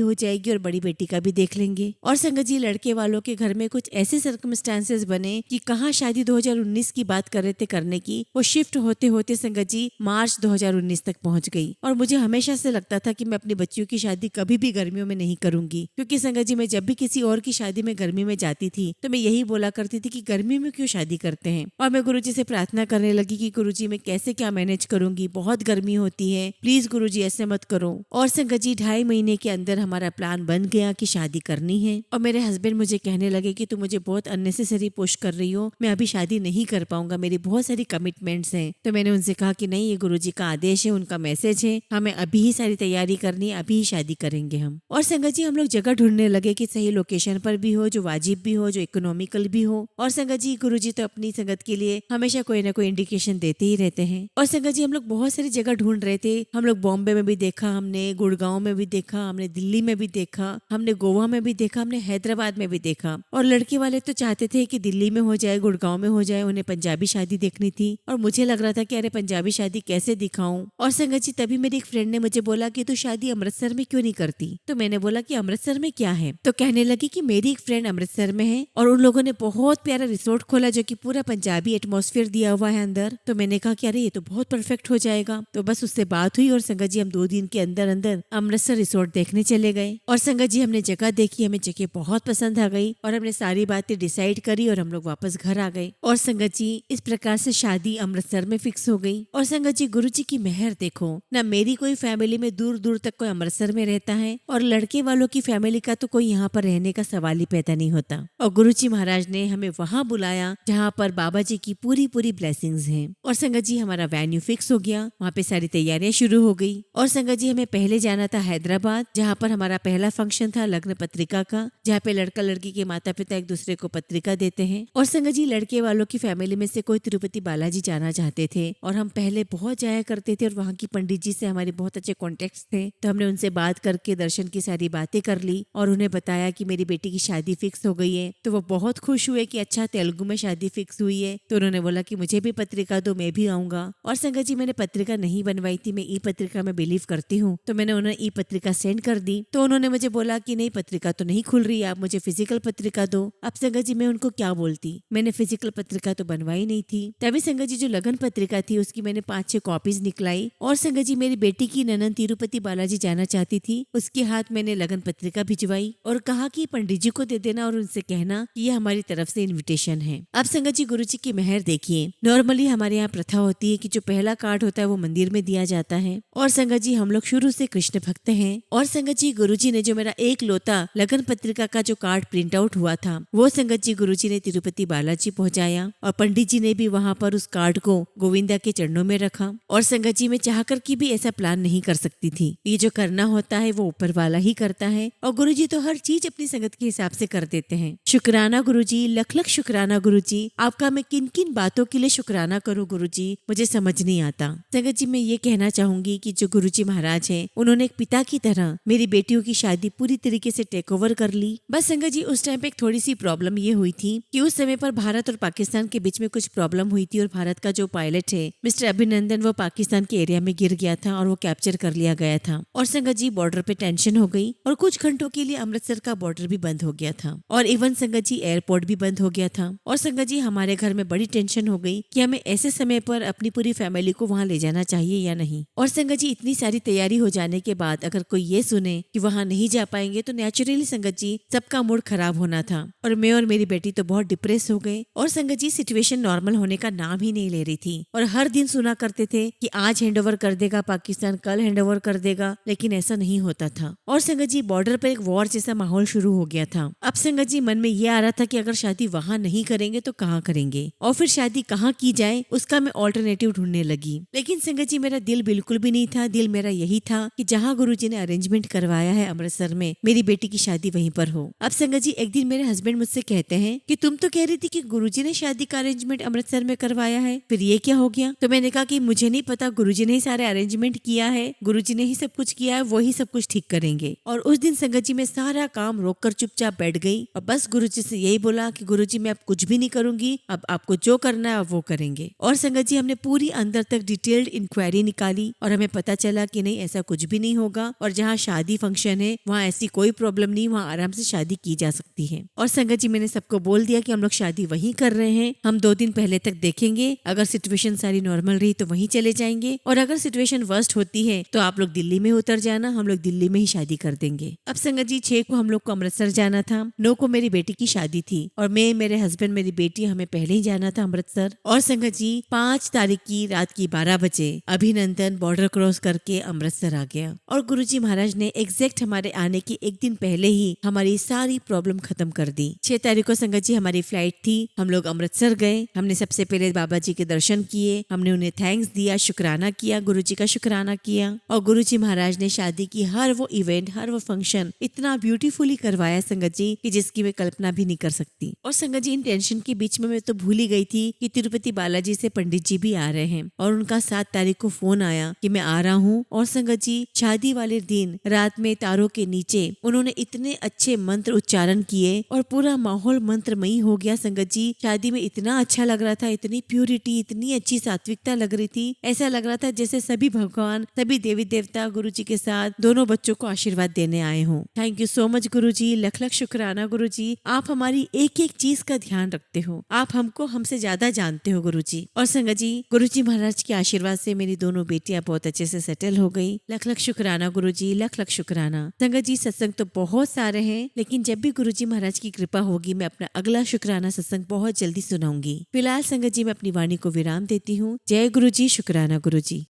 Speaker 1: हो जाएगी और बड़ी बेटी का भी देख लेंगे। और संगत जी लड़के वालों के घर में कुछ ऐसे सर्कमस्टांसेस बने कि कहाँ शादी 2019 की बात कर रहे थे करने की, वो शिफ्ट होते होते संगत जी मार्च 2019 तक पहुंच गई। और मुझे हमेशा से लगता था कि मैं अपनी बच्चियों की शादी कभी भी गर्मियों में नहीं करूंगी, क्योंकि संगत जी मैं जब भी किसी और की शादी में गर्मी में जाती थी तो मैं यही बोला करती थी कि गर्मी में क्यों शादी करते हैं। और मैं गुरुजी से प्रार्थना करने लगी कि गुरुजी मैं कैसे क्या मैनेज करूंगी, बहुत गर्मी होती है, प्लीज गुरुजी ऐसे मत करो। और संगत जी 2.5 महीने के अंदर हमारा प्लान बन गया कि शादी करनी है। और मेरे हस्बैंड मुझे कहने लगे कि तू मुझे बहुत अननेसेसरी पुश कर रही हो, मैं अभी शादी नहीं कर पाऊंगा, मेरी बहुत सारी कमिटमेंट्स हैं। तो मैंने उनसे कहा कि नहीं, ये गुरुजी का आदेश है, उनका मैसेज है, हमें अभी ही सारी तैयारी करनी है, अभी ही शादी करेंगे हम। और संगत जी हम लोग जगह ढूंढने लगे कि सही लोकेशन पर भी हो, जो वाजिब भी हो, जो इकोनॉमिकल भी हो। और संगत जी गुरुजी तो अपनी संगत के लिए हमेशा कोई ना कोई इंडिकेशन देते ही रहते हैं। और संगत जी हम लोग बहुत सारी जगह ढूंढ रहे थे, हम लोग बॉम्बे में भी देखा, हमने गुड़गांव में भी देखा, हमने दिल्ली में भी देखा, हमने गोवा में भी देखा, हमने हैदराबाद में भी देखा। और लड़के वाले तो चाहते थे कि दिल्ली में हो जाए, गुड़गांव में हो जाए, उन्हें पंजाबी शादी देखनी थी। और मुझे लग रहा था कि अरे पंजाबी शादी कैसे दिखाऊं। और संगत जी तभी मेरी एक फ्रेंड ने मुझे बोला कि तू शादी अमृतसर में क्यों नहीं करती। तो मैंने बोला कि अमृतसर में क्या है। तो कहने लगी कि मेरी एक फ्रेंड अमृतसर में है और उन लोगों ने बहुत प्यारा रिसोर्ट खोला जो कि पूरा पंजाबी एटमॉस्फेयर दिया हुआ है अंदर। तो मैंने कहा कि अरे ये तो बहुत परफेक्ट हो जाएगा। तो बस उससे बात हुई और संगत जी हम 2 दिन के अंदर अंदर अमृतसर रिसोर्ट देखने चले गए। और संगत जी हमने जगह देखी, हमें जगह बहुत पसंद आ गई और हमने सारी बातें डिसाइड करी और हम लोग वापस घर आ गए। और संगत जी इस प्रकार से शादी अमृतसर में फिक्स हो गई। और संगत जी गुरु जी की मेहर देखो ना, मेरी कोई फैमिली में दूर दूर तक कोई अमृतसर में रहता है और लड़के वालों की फैमिली का तो कोई यहाँ पर रहने का सवाल ही पैदा नहीं होता। और गुरु जी महाराज ने हमें वहाँ बुलाया जहाँ पर बाबा जी की पूरी पूरी ब्लेसिंग्स हैं। और संगत जी हमारा वेन्यू फिक्स हो गया, वहाँ पे सारी तैयारियां शुरू हो गई। और संगत जी हमें पहले जाना था हैदराबाद, जहाँ पर हमारा पहला फंक्शन था लग्न पत्रिका का, जहाँ पे लड़का लड़की के माता पिता एक दूसरे को पत्रिका देते हैं। और संगत जी लड़के वालों की फैमिली में से कोई तिरुपति बालाजी जाना चाहते थे और हम पहले बहुत जाया करते थे और वहाँ की पंडित जी से हमारे बहुत अच्छे कॉन्टेक्ट थे। तो हमने उनसे बात करके दर्शन की सारी बातें कर ली और उन्हें बताया कि मेरी बेटी की शादी फिक्स हो गई है। तो वो बहुत खुश हुए कि अच्छा तेलुगु में शादी फिक्स हुई है। तो उन्होंने बोला कि मुझे भी पत्रिका दो, मैं भी आऊंगा। और संगत जी मैंने पत्रिका नहीं बनवाई थी, मैं ई पत्रिका में बिलीव करती हूँ, तो मैंने उन्हें ई पत्रिका सेंड कर दी। तो उन्होंने मुझे बोला कि नहीं पत्रिका तो नहीं खुल रही, आप मुझे फिजिकल पत्रिका दो। अब संगत जी मैं उनको क्या बोलती, मैंने फिजिकल पत्रिका तो बनवाई नहीं थी। तभी संगत जी जो लगन पत्रिका थी उसकी मैंने 5-6 कॉपीज निकलाई। और संगत जी मेरी बेटी की ननद तिरुपति बालाजी जाना चाहती थी, उसके हाथ मैंने लगन पत्रिका भिजवाई और कहा कि पंडित जी को दे देना और उनसे कहना कि ये हमारी तरफ से इन्विटेशन है। अब संगत जी गुरु जी की मेहर देखिए, नॉर्मली हमारे यहाँ प्रथा होती है कि जो पहला कार्ड होता है वो मंदिर में दिया जाता है। और संगत जी हम लोग शुरू से कृष्ण भक्त हैं। और संगत जी गुरुजी ने जो मेरा एक लोता लगन पत्रिका का जो कार्ड प्रिंट आउट हुआ था वो संगत जी गुरुजी ने तिरुपति बालाजी पहुंचाया और पंडित जी ने भी वहां पर उस कार्ड को गोविंदा के चरणों में रखा। और संगत जी मैं चाहकर की भी ऐसा प्लान नहीं कर सकती थी, ये जो करना होता है वो ऊपर वाला ही करता है और गुरुजी तो हर चीज अपनी संगत के हिसाब से कर देते हैं। शुक्राना गुरुजी, लख लख शुक्राना गुरुजी, आपका मैं किन किन बातों के लिए शुक्राना करूँ गुरुजी, मुझे समझ नहीं आता। संगत जी मैं ये कहना चाहूंगी कि जो गुरुजी महाराज हैं उन्होंने एक पिता की तरह मेरी बेटियों की शादी पूरी तरीके से टेक ओवर कर ली। बस संगत जी उस टाइम पे एक थोड़ी सी प्रॉब्लम ये हुई थी कि उस समय पर भारत और पाकिस्तान के बीच में कुछ प्रॉब्लम हुई थी और भारत का जो पायलट है मिस्टर अभिनंदन वो पाकिस्तान के एरिया में गिर गया था और वो कैप्चर कर लिया गया था। और संगत जी बॉर्डर पे टेंशन हो गई और कुछ घंटों के लिए अमृतसर का बॉर्डर भी बंद हो गया था और इवन संगत जी एयरपोर्ट भी बंद हो गया था। और संगत जी हमारे घर में बड़ी टेंशन हो गई कि हमें ऐसे समय पर अपनी पूरी फैमिली को वहाँ ले जाना चाहिए या नहीं। और संगत जी इतनी सारी तैयारी हो जाने के बाद अगर कोई ये सुने कि वहाँ नहीं जा पाएंगे तो नेचुरली संगत जी सबका मूड खराब होना था और मैं और मेरी बेटी तो बहुत डिप्रेस हो गए। और संगत जी सिचुएशन नॉर्मल होने का नाम ही नहीं ले रही थी और हर दिन सुना करते थे कि आज हैंडओवर कर देगा पाकिस्तान, कल हैंडओवर कर देगा, लेकिन ऐसा नहीं होता था। और संगत जी बॉर्डर पर एक वॉर जैसा माहौल शुरू हो गया था। अब संगत जी मन में ये आ रहा था कि अगर शादी वहाँ नहीं करेंगे तो कहाँ करेंगे और फिर शादी कहाँ की जाए उसका मैं ऑल्टरनेटिव ढूंढने लगी लगी। लेकिन संगत जी मेरा दिल बिल्कुल भी नहीं था। दिल मेरा यही था कि जहाँ गुरुजी ने अरेंजमेंट करवाया है अमृतसर में, मेरी बेटी की शादी वहीं पर हो। अब संगत जी एक दिन मेरे हस्बैंड मुझसे कहते हैं कि तुम तो कह रही थी कि गुरुजी ने शादी का अरेंजमेंट अमृतसर में करवाया है, फिर ये क्या हो गया? तो मैंने कहा कि मुझे नहीं पता, गुरुजी ने ही सारे अरेंजमेंट किया है, गुरुजी ने ही सब कुछ किया है, वही सब कुछ ठीक करेंगे। और उस दिन संगत जी मैं सारा काम रोककर चुपचाप बैठ गई और बस गुरुजी से यही बोला कि गुरुजी मैं अब कुछ भी नहीं करूंगी, अब आपको जो करना है वो करेंगे। और संगत जी हमने पूरी अंदर तक डिटेल्ड इंक्वायरी निकाली और हमें पता चला कि नहीं, ऐसा कुछ भी नहीं होगा और जहाँ शादी फंक्शन है वहाँ ऐसी कोई प्रॉब्लम नहीं, वहाँ आराम से शादी की जा सकती है। और संगत जी मैंने सबको बोल दिया कि हम लोग शादी वहीं कर रहे हैं, हम 2 दिन पहले तक देखेंगे, अगर सिचुएशन सारी नॉर्मल रही तो वहीं चले जाएंगे और अगर सिचुएशन वर्स्ट होती है तो आप लोग दिल्ली में उतर जाना, हम लोग दिल्ली में ही शादी कर देंगे। अब संगत जी 6 को हम लोग को अमृतसर जाना था, 9 को मेरी बेटी की शादी थी और मैं, मेरे हस्बैंड, मेरी बेटी हमें पहले ही जाना था अमृतसर। और संगत जी 5 तारीख की रात की 12 बजे अभिनंदन बॉर्डर क्रॉस करके अमृतसर आ गया और गुरुजी महाराज ने एग्जैक्ट हमारे आने की 1 दिन पहले ही हमारी सारी प्रॉब्लम खत्म कर दी। 6 तारीख को संगत जी हमारी फ्लाइट थी, हम लोग अमृतसर गए, हमने सबसे पहले बाबा जी के दर्शन किए, हमने उन्हें थैंक्स दिया, शुक्राना किया, गुरुजी का शुक्राना किया और गुरुजी महाराज ने शादी की हर वो इवेंट, हर वो फंक्शन इतना ब्यूटीफुली करवाया संगत जी कि जिसकी मैं कल्पना भी नहीं कर सकती। और संगत जी इन टेंशन के बीच में मैं तो भूल ही गई थी कि तिरुपति बालाजी से पंडित जी भी आ रहे हैं और उनका 7 तारीख को फोन आया कि मैं आ रहा हूँ। और संगत जी शादी वाले दिन रात में तारों के नीचे उन्होंने इतने अच्छे मंत्र उच्चारण किए और पूरा माहौल मंत्रमयी हो गया। संगत जी शादी में इतना अच्छा लग रहा था, इतनी प्योरिटी, इतनी अच्छी सात्विकता लग रही थी, ऐसा लग रहा था जैसे सभी भगवान, सभी देवी देवता गुरुजी के साथ दोनों बच्चों को आशीर्वाद देने आए हों। थैंक यू सो मच गुरुजी, लख लख शुक्राना गुरुजी, आप हमारी एक एक चीज का ध्यान रखते हो, आप हमको हमसे ज्यादा जानते हो गुरुजी। और संगत जी गुरुजी महाराज के आशीर्वाद से मेरी दोनों बेटियां बहुत अच्छे से सेटल हो गई। लख लख शुक्राना गुरुजी, लख लख शुक्राना। संगत जी सत्संग तो बहुत सारे हैं, लेकिन जब भी गुरुजी महाराज की कृपा होगी मैं अपना अगला शुक्राना सत्संग बहुत जल्दी सुनाऊंगी। फिलहाल संगत जी मैं अपनी वाणी को विराम देती हूँ। जय गुरुजी, शुक्राना गुरुजी।